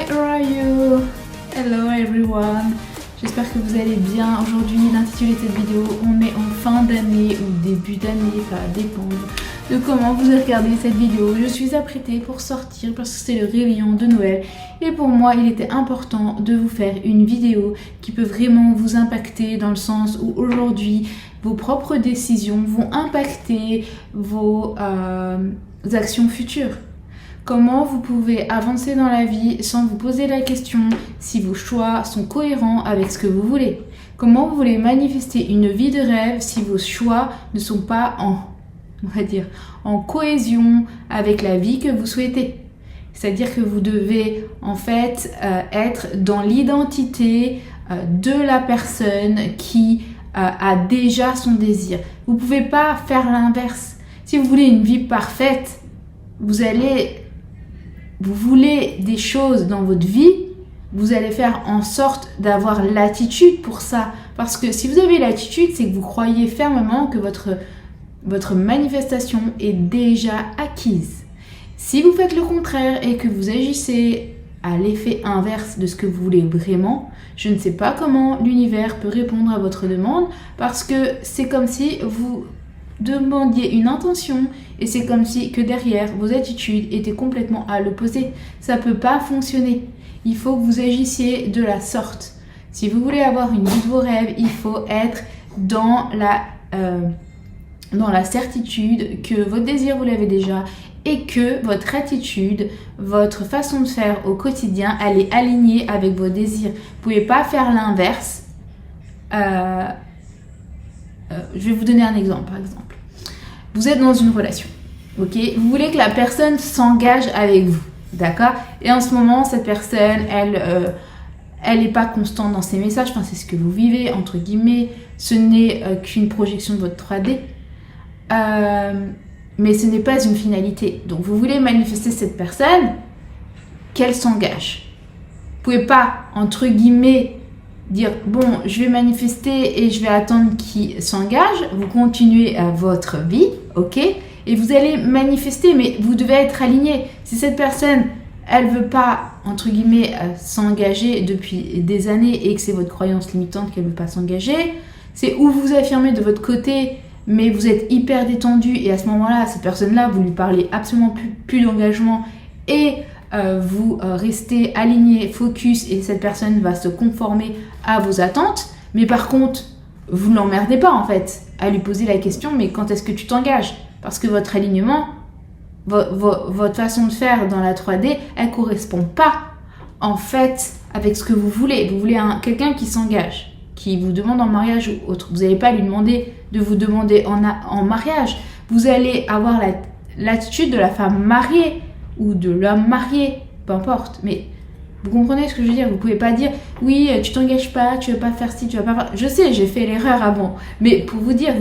Hi, how are you? Hello everyone. J'espère que vous allez bien. Aujourd'hui, l'intitulé de cette vidéo, on est en fin d'année ou début d'année, ça va dépendre de comment vous avez regardé cette vidéo. Je suis apprêtée pour sortir parce que c'est le réveillon de Noël et pour moi, il était important de vous faire une vidéo qui peut vraiment vous impacter dans le sens où aujourd'hui, vos propres décisions vont impacter vos actions futures. Comment vous pouvez avancer dans la vie sans vous poser la question si vos choix sont cohérents avec ce que vous voulez. Comment vous voulez manifester une vie de rêve si vos choix ne sont pas en cohésion avec la vie que vous souhaitez. C'est-à-dire que vous devez en fait être dans l'identité de la personne qui a déjà son désir. Vous ne pouvez pas faire l'inverse. Si vous voulez une vie parfaite, vous voulez des choses dans votre vie, vous allez faire en sorte d'avoir l'attitude pour ça. Parce que si vous avez l'attitude, c'est que vous croyez fermement que votre manifestation est déjà acquise. Si vous faites le contraire et que vous agissez à l'effet inverse de ce que vous voulez vraiment, je ne sais pas comment l'univers peut répondre à votre demande parce que c'est comme si vous demandiez une intention et c'est comme si que derrière vos attitudes étaient complètement à l'opposé. Ça peut pas fonctionner. Il faut que vous agissiez de la sorte. Si vous voulez avoir une vie de vos rêves, il faut être dans la certitude que votre désir vous l'avez déjà et que votre attitude, votre façon de faire au quotidien, elle est alignée avec vos désirs. Vous pouvez pas faire l'inverse. Je vais vous donner un exemple, par exemple. Vous êtes dans une relation, ok? Vous voulez que la personne s'engage avec vous, d'accord? Et en ce moment, cette personne, elle n'est pas constante dans ses messages. Enfin, c'est ce que vous vivez, entre guillemets. Ce n'est qu'une projection de votre 3D. Mais ce n'est pas une finalité. Donc, vous voulez manifester cette personne, qu'elle s'engage. Vous ne pouvez pas, entre guillemets, dire bon, je vais manifester et je vais attendre qu'il s'engage. Vous continuez à votre vie, ok? Et vous allez manifester, mais vous devez être aligné. Si cette personne, elle veut pas, entre guillemets, s'engager depuis des années et que c'est votre croyance limitante qu'elle veut pas s'engager, c'est où vous affirmez de votre côté, mais vous êtes hyper détendu et à ce moment-là, cette personne-là, vous lui parlez absolument plus d'engagement et vous restez aligné, focus et cette personne va se conformer à vos attentes. Mais par contre, vous ne l'emmerdez pas en fait à lui poser la question mais quand est-ce que tu t'engages? Parce que votre alignement, votre façon de faire dans la 3D, elle ne correspond pas en fait avec ce que vous voulez. Vous voulez quelqu'un qui s'engage, qui vous demande en mariage ou autre. Vous n'allez pas lui demander de vous demander en mariage. Vous allez avoir l'attitude de la femme mariée ou de l'homme marié, peu importe. Mais vous comprenez ce que je veux dire? Vous pouvez pas dire oui, tu t'engages pas, tu vas pas faire ci, tu vas pas faire. Je sais, j'ai fait l'erreur avant. Mais pour vous dire,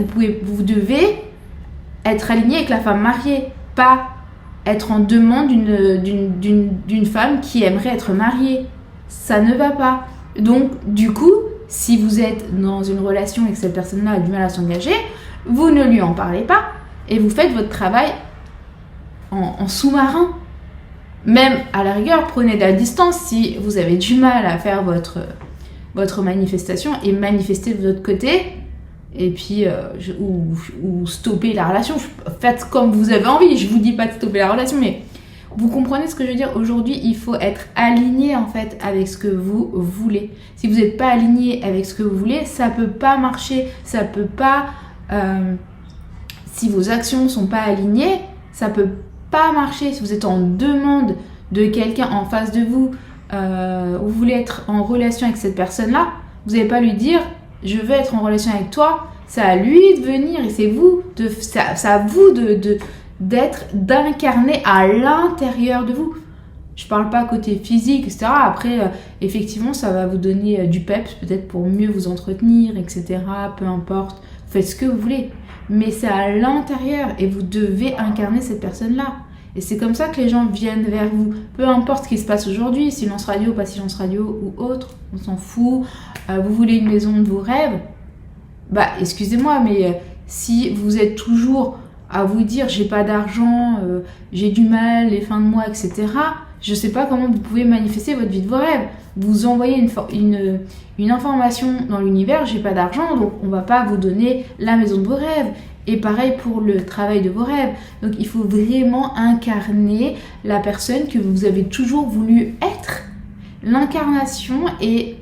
vous devez être aligné avec la femme mariée, pas être en demande d'une femme qui aimerait être mariée. Ça ne va pas. Donc, du coup, si vous êtes dans une relation et que cette personne-là a du mal à s'engager, vous ne lui en parlez pas et vous faites votre travail en sous-marin. Même à la rigueur, prenez de la distance si vous avez du mal à faire votre manifestation et manifestez de votre côté et puis ou stopper la relation. Faites comme vous avez envie. Je vous dis pas de stopper la relation, mais vous comprenez ce que je veux dire? Aujourd'hui, il faut être aligné en fait avec ce que vous voulez. Si vous n'êtes pas aligné avec ce que vous voulez, ça peut pas marcher. Ça peut pas. Si vos actions sont pas alignées, ça peut pas marcher. Si vous êtes en demande de quelqu'un en face de vous, vous voulez être en relation avec cette personne-là, vous n'allez pas lui dire je veux être en relation avec toi. C'est à lui de venir et c'est à vous d'incarner à l'intérieur de vous. Je parle pas côté physique, etc. Après, effectivement, ça va vous donner du peps, peut-être pour mieux vous entretenir, etc. Peu importe, faites ce que vous voulez. Mais c'est à l'intérieur et vous devez incarner cette personne-là. Et c'est comme ça que les gens viennent vers vous. Peu importe ce qui se passe aujourd'hui, silence radio, pas silence radio ou autre, on s'en fout. Vous voulez une maison de vos rêves, bah excusez-moi, mais si vous êtes toujours à vous dire j'ai pas d'argent, j'ai du mal, les fins de mois, etc. Je sais pas comment vous pouvez manifester votre vie de vos rêves. Vous envoyez une information dans l'univers, j'ai pas d'argent, donc on va pas vous donner la maison de vos rêves. Et pareil pour le travail de vos rêves. Donc il faut vraiment incarner la personne que vous avez toujours voulu être. L'incarnation et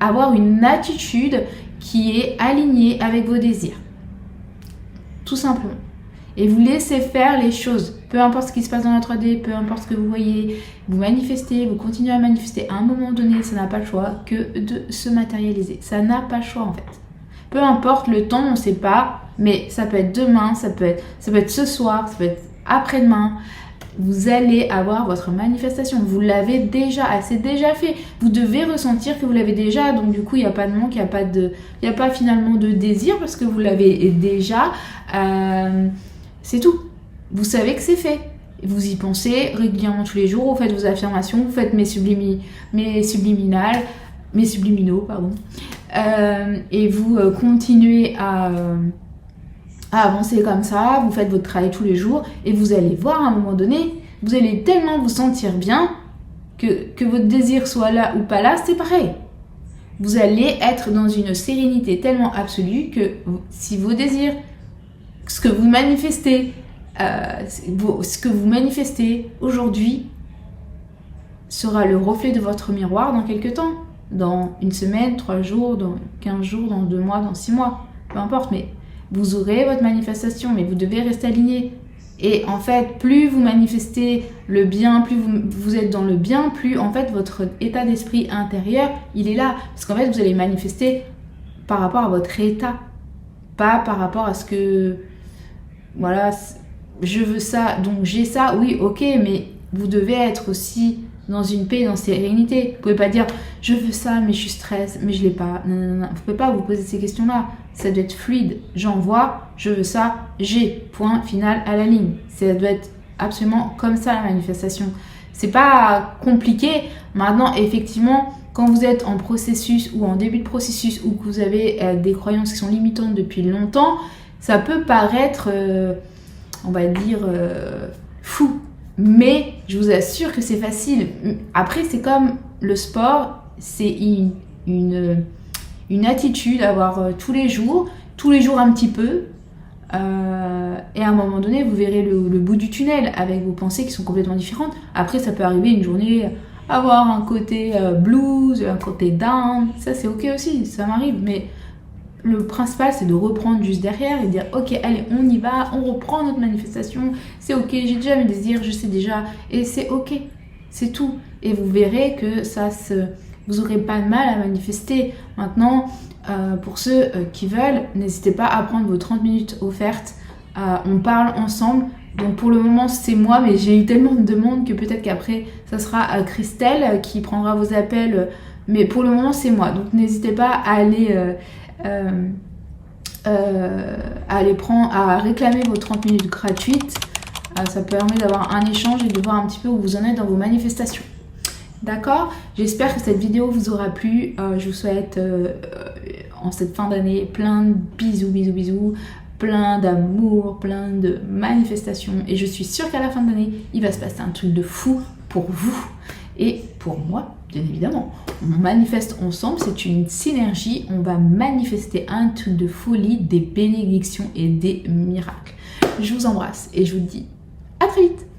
avoir une attitude qui est alignée avec vos désirs. Tout simplement. Et vous laissez faire les choses. Peu importe ce qui se passe dans la 3D, peu importe ce que vous voyez, vous manifestez, vous continuez à manifester. À un moment donné, ça n'a pas le choix que de se matérialiser. Ça n'a pas le choix en fait. Peu importe le temps, on ne sait pas, mais ça peut être demain, ça peut être ce soir, ça peut être après-demain. Vous allez avoir votre manifestation. Vous l'avez déjà, c'est déjà fait. Vous devez ressentir que vous l'avez déjà. Donc du coup, il n'y a pas de manque, il n'y a pas finalement de désir parce que vous l'avez déjà. C'est tout. Vous savez que c'est fait. Vous y pensez régulièrement tous les jours. Vous faites vos affirmations, vous faites mes subliminaux, pardon. Et vous continuez à avancer comme ça, vous faites votre travail tous les jours et vous allez voir à un moment donné, vous allez tellement vous sentir bien que votre désir soit là ou pas là, c'est pareil. Vous allez être dans une sérénité tellement absolue que si vos désirs, ce que vous manifestez aujourd'hui sera le reflet de votre miroir dans quelques temps, dans une semaine, 3 jours, dans 15 jours, dans 2 mois, dans 6 mois, peu importe, mais vous aurez votre manifestation, mais vous devez rester aligné. Et en fait, plus vous manifestez le bien, plus vous êtes dans le bien, plus en fait votre état d'esprit intérieur, il est là. Parce qu'en fait, vous allez manifester par rapport à votre état, pas par rapport à ce que, voilà, je veux ça, donc j'ai ça, oui, ok, mais vous devez être aussi dans une paix, dans une sérénité. Vous pouvez pas dire je veux ça mais je stresse, mais je l'ai pas. Non. Vous pouvez pas vous poser ces questions-là. Ça doit être fluide. J'envoie, je veux ça, j'ai. Point final à la ligne. Ça doit être absolument comme ça la manifestation. C'est pas compliqué. Maintenant, effectivement, quand vous êtes en processus ou en début de processus ou que vous avez des croyances qui sont limitantes depuis longtemps, ça peut paraître, on va dire, fou. Mais je vous assure que c'est facile. Après, c'est comme le sport, c'est une attitude à avoir tous les jours un petit peu. Et à un moment donné, vous verrez le bout du tunnel avec vos pensées qui sont complètement différentes. Après, ça peut arriver une journée, avoir un côté blues, un côté down. Ça, c'est ok aussi, ça m'arrive. Mais le principal, c'est de reprendre juste derrière et dire ok, allez, on y va, on reprend notre manifestation, c'est ok, j'ai déjà mes désirs, je sais déjà, et c'est ok, c'est tout. Et vous verrez que vous n'aurez pas de mal à manifester. Maintenant, pour ceux qui veulent, n'hésitez pas à prendre vos 30 minutes offertes. On parle ensemble. Donc pour le moment, c'est moi, mais j'ai eu tellement de demandes que peut-être qu'après, ça sera Christelle qui prendra vos appels. Mais pour le moment, c'est moi. Donc n'hésitez pas à à réclamer vos 30 minutes gratuites. Ça permet d'avoir un échange et de voir un petit peu où vous en êtes dans vos manifestations. D'accord? J'espère que cette vidéo vous aura plu. Je vous souhaite en cette fin d'année plein de bisous, plein d'amour, plein de manifestations. Et je suis sûre qu'à la fin de l'année, il va se passer un truc de fou pour vous et pour moi, bien évidemment. On manifeste ensemble, c'est une synergie. On va manifester un truc de folie, des bénédictions et des miracles. Je vous embrasse et je vous dis à très vite.